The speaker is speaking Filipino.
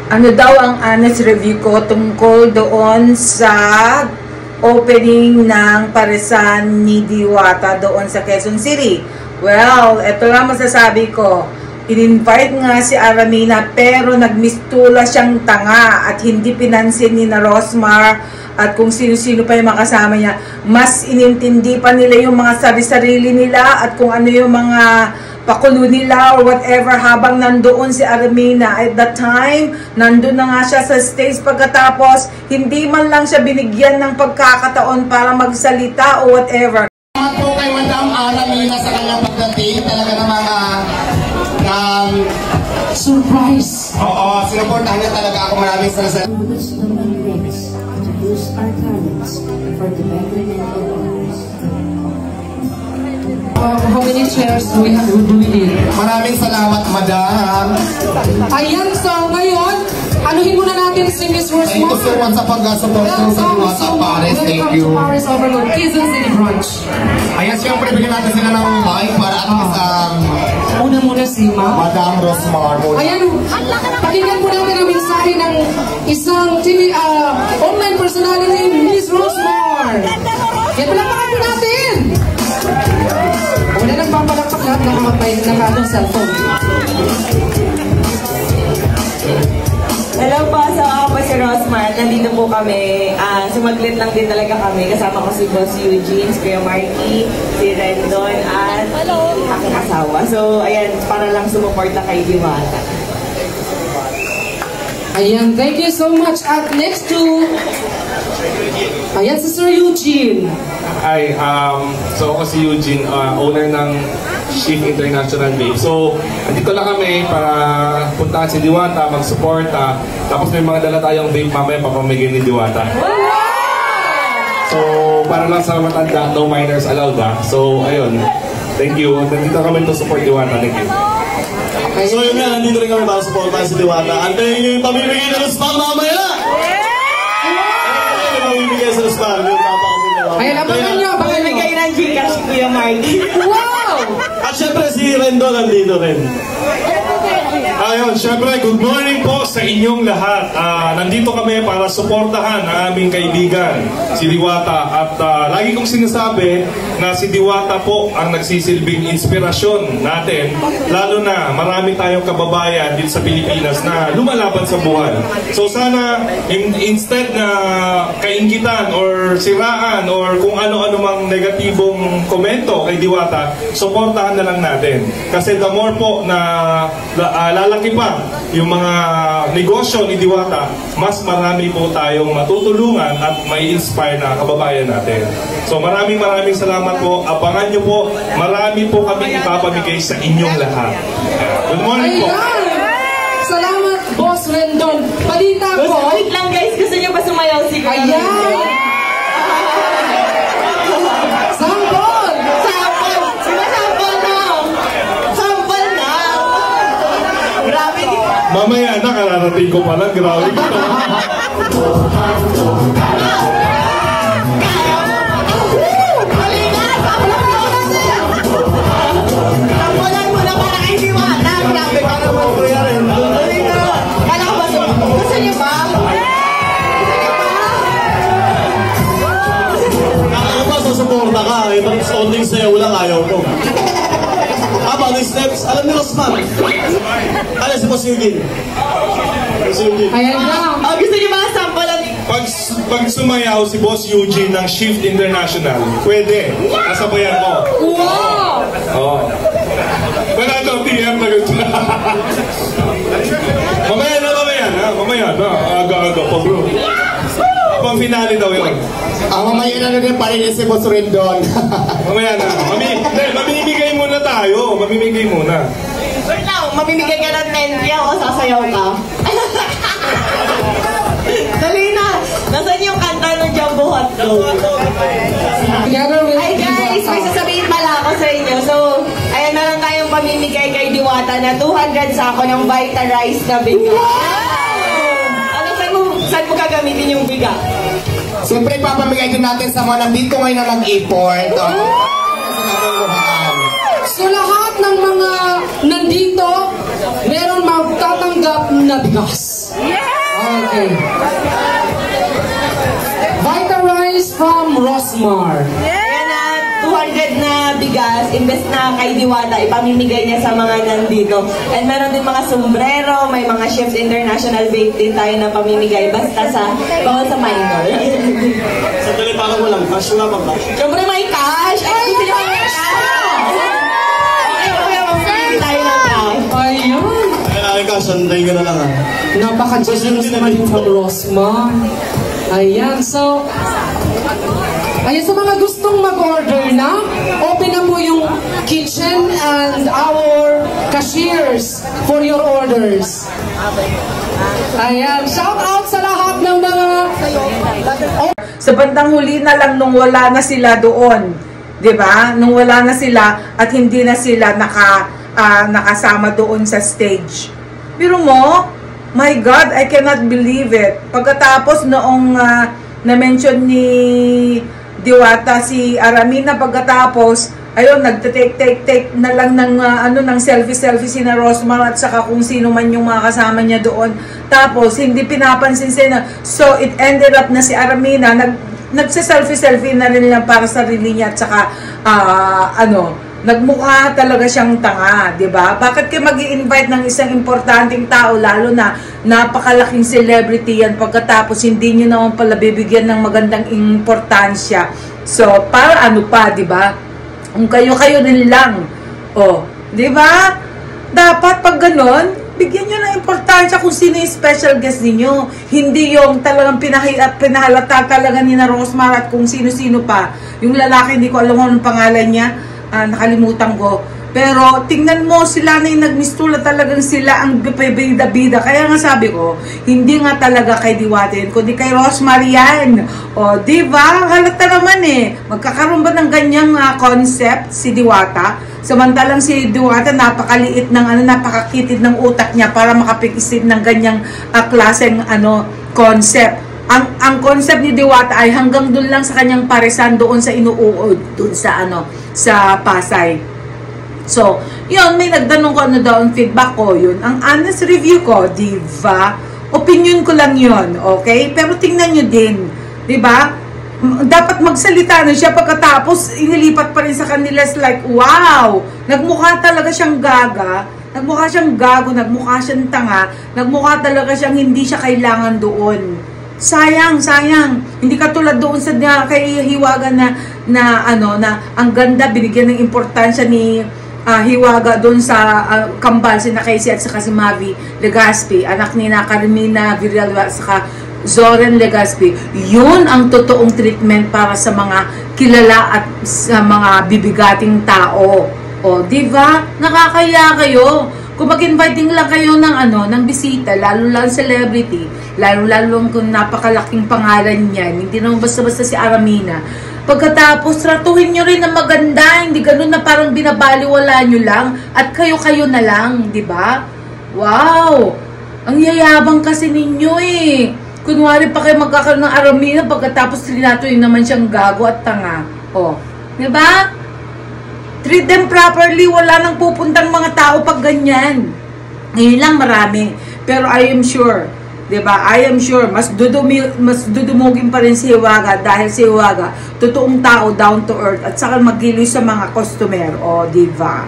Ano daw ang honest review ko tungkol doon sa opening ng paresan ni Diwata doon sa Quezon City? Well, ito lang masasabi ko. In-invite nga si Aramina pero nagmistula siyang tanga at hindi pinansin ni na Rosmar at kung sino-sino pa yung makasama niya. Mas inintindi pa nila yung mga sarili-sarili nila at kung ano yung mga pakulo nila or whatever habang nandoon si Aramina. At that time, nandoon na nga siya sa stage pagkatapos, hindi man lang siya binigyan ng pagkakataon para magsalita o whatever. Salamat po kay Madam Aramina sa kanyang pagdating. Talaga namang surprise. Oo, sinuportahan niya talaga ako. Maraming salamat. To use our talents for the betterment of others. How many chairs do we need? Maraming salamat, Madam. Ayan, so ngayon, anuhin muna natin si Miss Rosmar. Thank you so much sa pag-support sa Diwata Paris. Thank you. Paris Overload, Quezon City Branch. Ayan, siyempre, bigyan natin sila ng mic para at least Una si Madam Rosmar. Ayan, pakinggan po natin ang mensahe ng isang TV, online personality, Miss Rosmar. Kaya palakpakan po natin. Wala nagpapalakpak lahat ng mga cellphone. Hello po, so ako po si Rosmar. Nandito po kami. Sumaglit lang din talaga kami. Kasama ko si Boss Eugene, si Kuya Marky, si Rendon, at aking asawa. So, ayan, para lang sumuporta kay Diwata. Ayan, thank you so much. At next to... Ayan, si Sir Eugene. Hi, so ako si Eugene, owner ng Shift International Vape. So, andito lang kami para puntahan si Diwata, mag-suporta. Tapos may mga dala tayong vape mamaya papamigay ni Diwata. So, para lang sa matanda, no minors allowed So, ayun. Thank you. Nandito kami to support Diwata. Thank you. So yun nga, nandito rin kami para supportahan si Diwata. Antayin nyo yung pamimigay na luspan mamaya! Pamimigay sa luspan. Ay, labanan nyo! Pamimigay ng Gcash si Kuya Marky. Wow! At syempre si Rendo nandito rin. Ayun, syempre, good morning po sa inyong lahat. Nandito kami para suportahan ang aming kaibigan, si Diwata. At lagi kong sinasabi na si Diwata po ang nagsisilbing inspirasyon natin. Lalo na marami tayong kababayan dito sa Pilipinas na lumalaban sa buhay. So sana, instead na kainggitan or siraan or kung ano-ano mang negatibong komento kay Diwata, suportahan na lang natin. Kasi the more po na lalaki pa yung mga negosyo ni Diwata, mas marami po tayong matutulungan at may inspire na kababayan natin. So maraming salamat po. Abangan nyo po, marami po kami ipapamigay sa inyong lahat. Good morning po. Salamat, Boss Rendon. Balita po. Wait lang guys, gusto nyo ba sumayaw si Kuya? Ayan! Sampol! Sampol! Sumasampol na! Sampol na! Grabe di ba? Mamaya na, kararating ko pala. Grabe ko. Sampolan mo na para kay Diwata. Grabe ka naman Kuya Rendon. Kala ko ba gusto nyo ba? Ayaw ba sa suporta ka? Ibang onting sayaw lang ayaw ko. Paano yung steps? Alam ni Rosmar. Alam si Boss Eugene. Boss Eugene. Ayan lang. Gusto nyo ba sampolan? Pag sumayaw si Boss Eugene ng Shift International, pwede. Nasabayan ko. Wow! Oo. Wala ito, TM na gusto. Mamaya na. Aga-aga pa bro. Pang finale daw yun. Mamaya na rin pa rin si Boss Rendon. Mamaya na. Mamimigay muna tayo. Mamimigay muna. Wait lang, mamimigay ka ng 10K o sasayaw ka? Dali na! Nasaan yung kanta ng Jumbo Hotdog? Ay guys, may sasabihin pala ako sa inyo. So, ayan na lang tayong pamimigay kay Diwata na 200 sako ng Vitarize na biga. Saan mo gagamitin yung biga? Siyempre, ipapamigay din natin sa mga nandito ngayon na nag-import. So lahat ng mga nandito, meron magtatanggap na bigas. Okay. Vita Rice from Rosmar. Ayan na, 200 na bigas, imbes na kay Diwata, ipamimigay niya sa mga nandito. And meron din mga sombrero, may mga Chefs International Bake din tayo na pamimigay, basta sa bawal sa minor. Sandali, parang walang cash. Wala bang cash? Siyempre may cash! Ay, gusto niyo may cash! Ay, kuya, mamimili tayo ng cash. Ayun. Kailangan cash, sanday ko na lang ah. Napaka-generous naman yung from Rosmar. Ayan, so... Ayan, sa mga gustong mag-order na, open na po yung kitchen and our cashiers for your orders. Ayan, shout out sa lahat ng mga... Sa bandang huli na lang nung wala na sila doon, 'di ba? Nung wala na sila at hindi na sila nakasama doon sa stage. Pero mo, my God, I cannot believe it. Pagkatapos noong na-mention ni Diwata si Aramina, pagkatapos ayun, nagte-take na lang ng ng selfie sina Rosmar at saka kung sino man yung mga kasama niya doon. Tapos hindi pinapansin sila. So it ended up na si Aramina nagse-selfie na rin lang para sa sarili niya at saka nagmukha talaga siyang tanga, 'di ba? Bakit kayo mag-i-invite ng isang importanteng tao, lalo na napakalaking celebrity yan, pagkatapos hindi niyo naman pala bibigyan ng magandang importansya? So, para ano pa, 'di ba? Kung kayo rin lang. Oh, 'di ba? Dapat pag ganon, bigyan nyo ng importansya kung sino yung special guest ninyo. Hindi yung talagang pinahalata talaga ni na Rosmar at kung sino-sino pa. Yung lalaki, hindi ko alam anong pangalan niya. Nakalimutan ko. Pero tingnan mo, sila na yung nagmistula, talagang sila ang bida-bida. Kaya nga sabi ko, hindi nga talaga kay Diwata yun, kundi kay Rosmar yan. O, diba? Halata naman eh. Magkakaroon ba ng ganyang concept si Diwata? Samantalang si Diwata napakaliit ng napakakitid ng utak niya para makapag-isip ng ganyang klaseng concept. Ang concept ni Diwata ay hanggang doon lang sa kanyang paresan doon sa inuuod, doon sa Pasay. So, yun, may nagtanong ko daw ang feedback ko, yun. Ang honest review ko, diba? Opinion ko lang yun, okay? Pero tingnan nyo din, diba? Dapat magsalita na siya pagkatapos inilipat pa rin sa kanila, like, wow! Nagmukha talaga siyang gaga, nagmukha siyang gago, nagmukha siyang tanga, nagmukha talaga siyang hindi siya kailangan doon. Sayang. Hindi katulad doon sa kay Hiwaga na ang ganda, binigyan ng importansya ni Hiwaga doon sa kambal, si Casey at saka si Mavi Legaspi, anak ni Carmina Villalba at saka Zoren Legaspi. Yun ang totoong treatment para sa mga kilala at sa mga bibigating tao. O, diba? Nakakaya kayo. Kung mag-inviting lang kayo ng bisita, lalo celebrity, lalo kung napakalaking pangalan niyan, hindi naman basta-basta si Aramina. Pagkatapos, tratuhin nyo rin na maganda, hindi ganun na parang binabaliwala nyo lang, at kayo na lang, di ba? Wow! Ang yayabang kasi ninyo eh. Kunwari pa kayo magkakaroon ng Aramina, pagkatapos trinatuhin naman siyang gago at tanga. O, di ba? Treat them properly, wala nang pupuntang mga tao pag ganyan. Ngayon lang marami. Pero I am sure, diba? I am sure, mas dudumugin pa rin si Hiwaga dahil si Hiwaga, totoong tao, down to earth, at saka magiliw sa mga customer. O, diba?